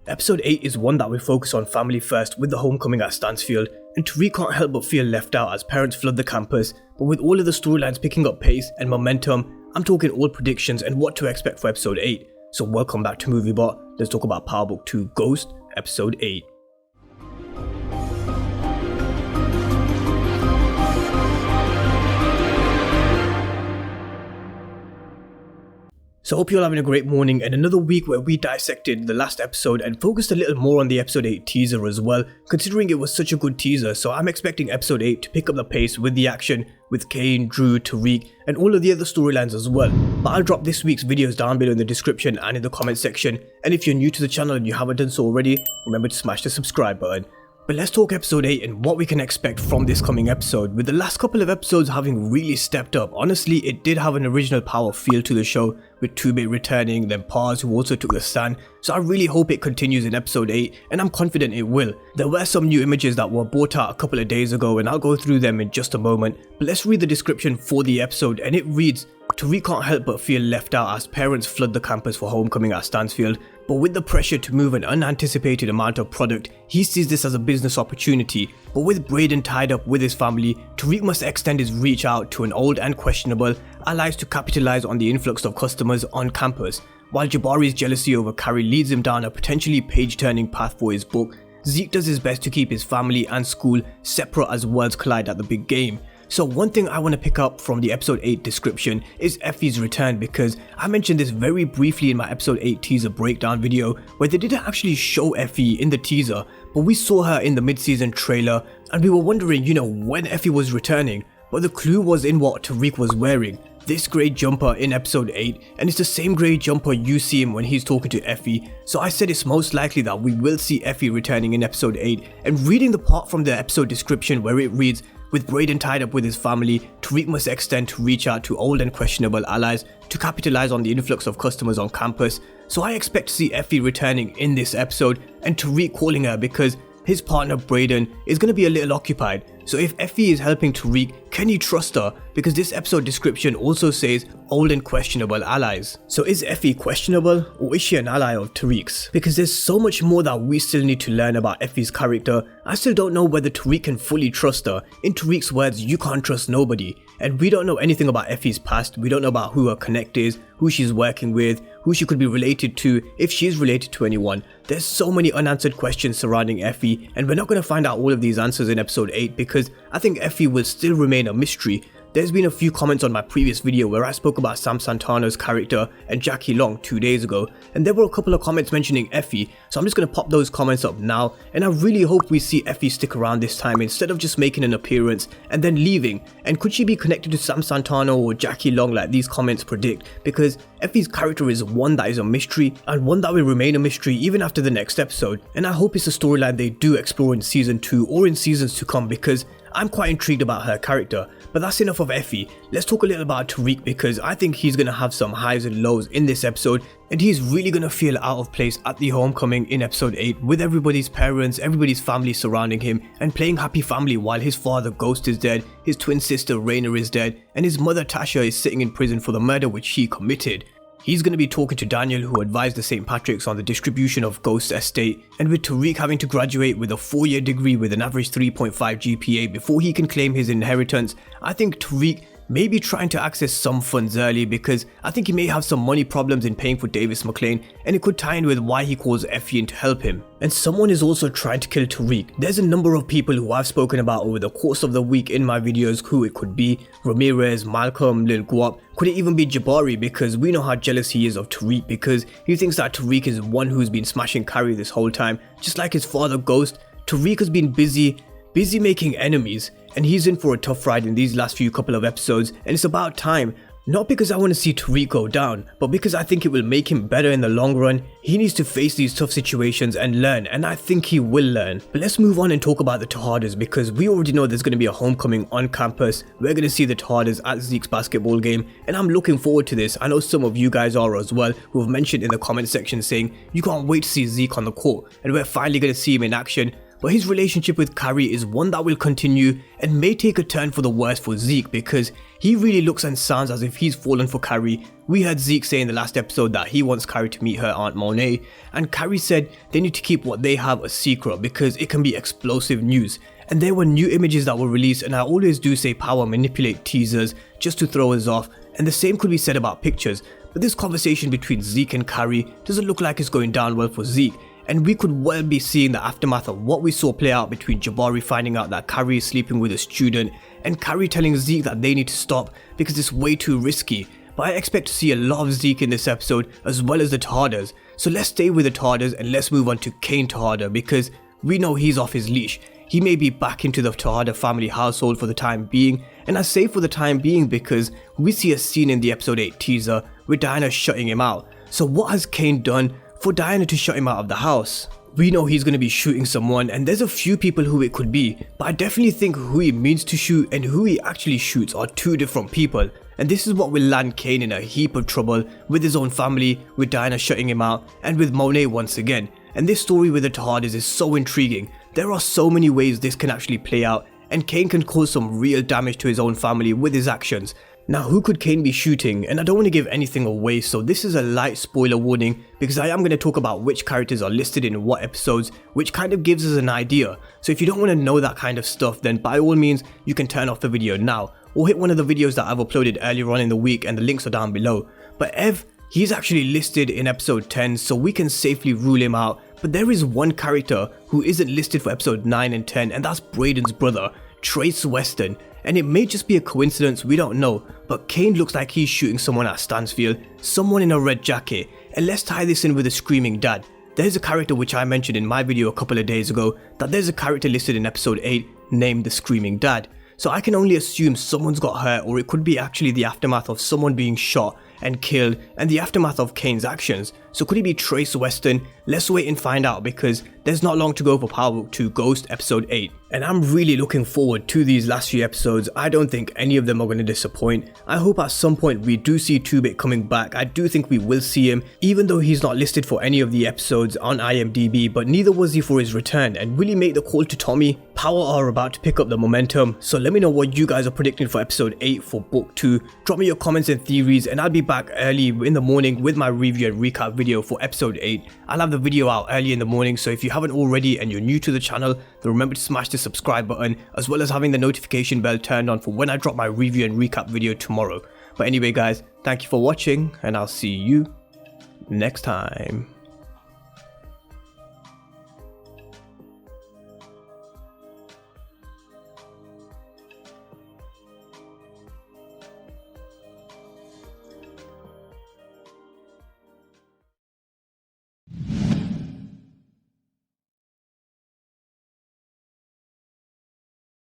Episode 8 is one that will focus on family first with the homecoming at Stansfield, and Tariq can't help but feel left out as parents flood the campus, but with all of the storylines picking up pace and momentum, I'm talking all predictions and what to expect for episode 8. So welcome back to MovieBot, let's talk about Power Book 2 Ghost, episode 8. So I hope you're having a great morning and another week where we dissected the last episode and focused a little more on the episode 8 teaser as well, considering it was such a good teaser. So I'm expecting episode 8 to pick up the pace with the action with Kane, Drew, Tariq and all of the other storylines as well. But I'll drop this week's videos down below in the description and in the comment section, and if you're new to the channel and you haven't done so already, remember to smash the subscribe button. But let's talk episode 8 and what we can expect from this coming episode. With the last couple of episodes having really stepped up, honestly it did have an original power feel to the show, with 2-Bit returning, then Paz who also took the stand, so I really hope it continues in episode 8 and I'm confident it will. There were some new images that were brought out a couple of days ago and I'll go through them in just a moment, but let's read the description for the episode and it reads, Tariq can't help but feel left out as parents flood the campus for homecoming at Stansfield, but with the pressure to move an unanticipated amount of product, he sees this as a business opportunity. But with Brayden tied up with his family, Tariq must extend his reach out to an old and questionable allies to capitalize on the influx of customers on campus. While Jabari's jealousy over Carrie leads him down a potentially page-turning path for his book, Zeke does his best to keep his family and school separate as worlds collide at the big game. So one thing I want to pick up from the episode 8 description is Effie's return, because I mentioned this very briefly in my episode 8 teaser breakdown video where they didn't actually show Effie in the teaser, but we saw her in the mid-season trailer and we were wondering, when Effie was returning, but the clue was in what Tariq was wearing. This grey jumper in episode 8, and it's the same grey jumper you see him when he's talking to Effie, so I said it's most likely that we will see Effie returning in episode 8, and reading the part from the episode description where it reads, with Brayden tied up with his family, Tariq must extend to reach out to old and questionable allies to capitalize on the influx of customers on campus. So I expect to see Effie returning in this episode and Tariq calling her because his partner Brayden is going to be a little occupied. So if Effie is helping Tariq, can he trust her? Because this episode description also says old and questionable allies. So is Effie questionable or is she an ally of Tariq's? Because there's so much more that we still need to learn about Effie's character. I still don't know whether Tariq can fully trust her. In Tariq's words, you can't trust nobody. And we don't know anything about Effie's past. We don't know about who her connect is, who she's working with, who she could be related to, if she's related to anyone. There's so many unanswered questions surrounding Effie, and we're not going to find out all of these answers in episode 8 because I think Effie will still remain a mystery. There's been a few comments on my previous video where I spoke about Sam Santana's character and Jackie Long 2 days ago, and there were a couple of comments mentioning Effie, so I'm just going to pop those comments up now, and I really hope we see Effie stick around this time instead of just making an appearance and then leaving. And could she be connected to Sam Santana or Jackie Long like these comments predict? Because Effie's character is one that is a mystery and one that will remain a mystery even after the next episode, and I hope it's a storyline they do explore in season 2 or in seasons to come because I'm quite intrigued about her character. But that's enough of Effie. Let's talk a little about Tariq because I think he's going to have some highs and lows in this episode, and he's really going to feel out of place at the homecoming in episode 8 with everybody's parents, everybody's family surrounding him and playing happy family while his father Ghost is dead, his twin sister Raina is dead, and his mother Tasha is sitting in prison for the murder which she committed. He's going to be talking to Daniel, who advised the St. Patrick's on the distribution of Ghost's estate, and with Tariq having to graduate with a 4-year degree with an average 3.5 GPA before he can claim his inheritance, I think Tariq may be trying to access some funds early because I think he may have some money problems in paying for Davis McLean, and it could tie in with why he calls Effie in to help him. And someone is also trying to kill Tariq. There's a number of people who I've spoken about over the course of the week in my videos who it could be. Ramirez, Malcolm, Lil Guap. Could it even be Jabari, because we know how jealous he is of Tariq because he thinks that Tariq is one who's been smashing Carrie this whole time. Just like his father Ghost, Tariq has been busy making enemies, and he's in for a tough ride in these last few couple of episodes, and it's about time. Not because I want to see Tariq go down, but because I think it will make him better in the long run. He needs to face these tough situations and learn, and I think he will learn. But let's move on and talk about the Tardas, because we already know there's going to be a homecoming on campus. We're going to see the Tardas at Zeke's basketball game, and I'm looking forward to this. I know some of you guys are as well, who have mentioned in the comment section saying you can't wait to see Zeke on the court, and we're finally going to see him in action. but his relationship with Carrie is one that will continue and may take a turn for the worse for Zeke because he really looks and sounds as if he's fallen for Carrie. We heard Zeke say in the last episode that he wants Carrie to meet her Aunt Monet, and Carrie said they need to keep what they have a secret because it can be explosive news. And there were new images that were released, and I always do say power manipulate teasers just to throw us off, and the same could be said about pictures. But this conversation between Zeke and Carrie doesn't look like it's going down well for Zeke, and we could well be seeing the aftermath of what we saw play out between Jabari finding out that Carrie is sleeping with a student and Carrie telling Zeke that they need to stop because it's way too risky. But I expect to see a lot of Zeke in this episode as well as the Tardas. So let's stay with the Tardas and let's move on to Kane Tarda because we know he's off his leash. He may be back into the Tarda family household for the time being, and I say for the time being because we see a scene in the episode 8 teaser with Diana shutting him out. So what has Kane done for Diana to shut him out of the house? We know he's going to be shooting someone, and there's a few people who it could be, but I definitely think who he means to shoot and who he actually shoots are two different people. And this is what will land Kane in a heap of trouble with his own family, with Diana shutting him out, and with Monet once again. And this story with the Tardas is so intriguing. There are so many ways this can actually play out, and Kane can cause some real damage to his own family with his actions. Now, who could Kane be shooting? And I don't want to give anything away, so this is a light spoiler warning because I am going to talk about which characters are listed in what episodes, which kind of gives us an idea. So if you don't want to know that kind of stuff, then by all means you can turn off the video now or hit one of the videos that I've uploaded earlier on in the week, and the links are down below. But Ev, he's actually listed in episode 10, so we can safely rule him out. But there is one character who isn't listed for episode 9 and 10, and that's Brayden's brother, Trace Weston. And it may just be a coincidence, we don't know, but Kane looks like he's shooting someone at Stansfield, someone in a red jacket. And let's tie this in with the screaming dad. There's a character which I mentioned in my video a couple of days ago, that there's a character listed in episode 8 named the screaming dad. So I can only assume someone's got hurt, or it could be actually the aftermath of someone being shot and killed and the aftermath of Kane's actions. So could he be Trace Weston? Let's wait and find out because there's not long to go for Power Book 2 Ghost episode 8. And I'm really looking forward to these last few episodes. I don't think any of them are going to disappoint. I hope at some point we do see 2-Bit coming back. I do think we will see him, even though he's not listed for any of the episodes on IMDb, but neither was he for his return. And will he make the call to Tommy? Power are about to pick up the momentum, so let me know what you guys are predicting for episode 8 for book 2. Drop me your comments and theories, and I'll be back early in the morning with my review and recap video for episode 8. I'll have the video out early in the morning, so if you haven't already and you're new to the channel, then remember to smash the subscribe button, as well as having the notification bell turned on for when I drop my review and recap video tomorrow. But anyway guys, thank you for watching, and I'll see you next time.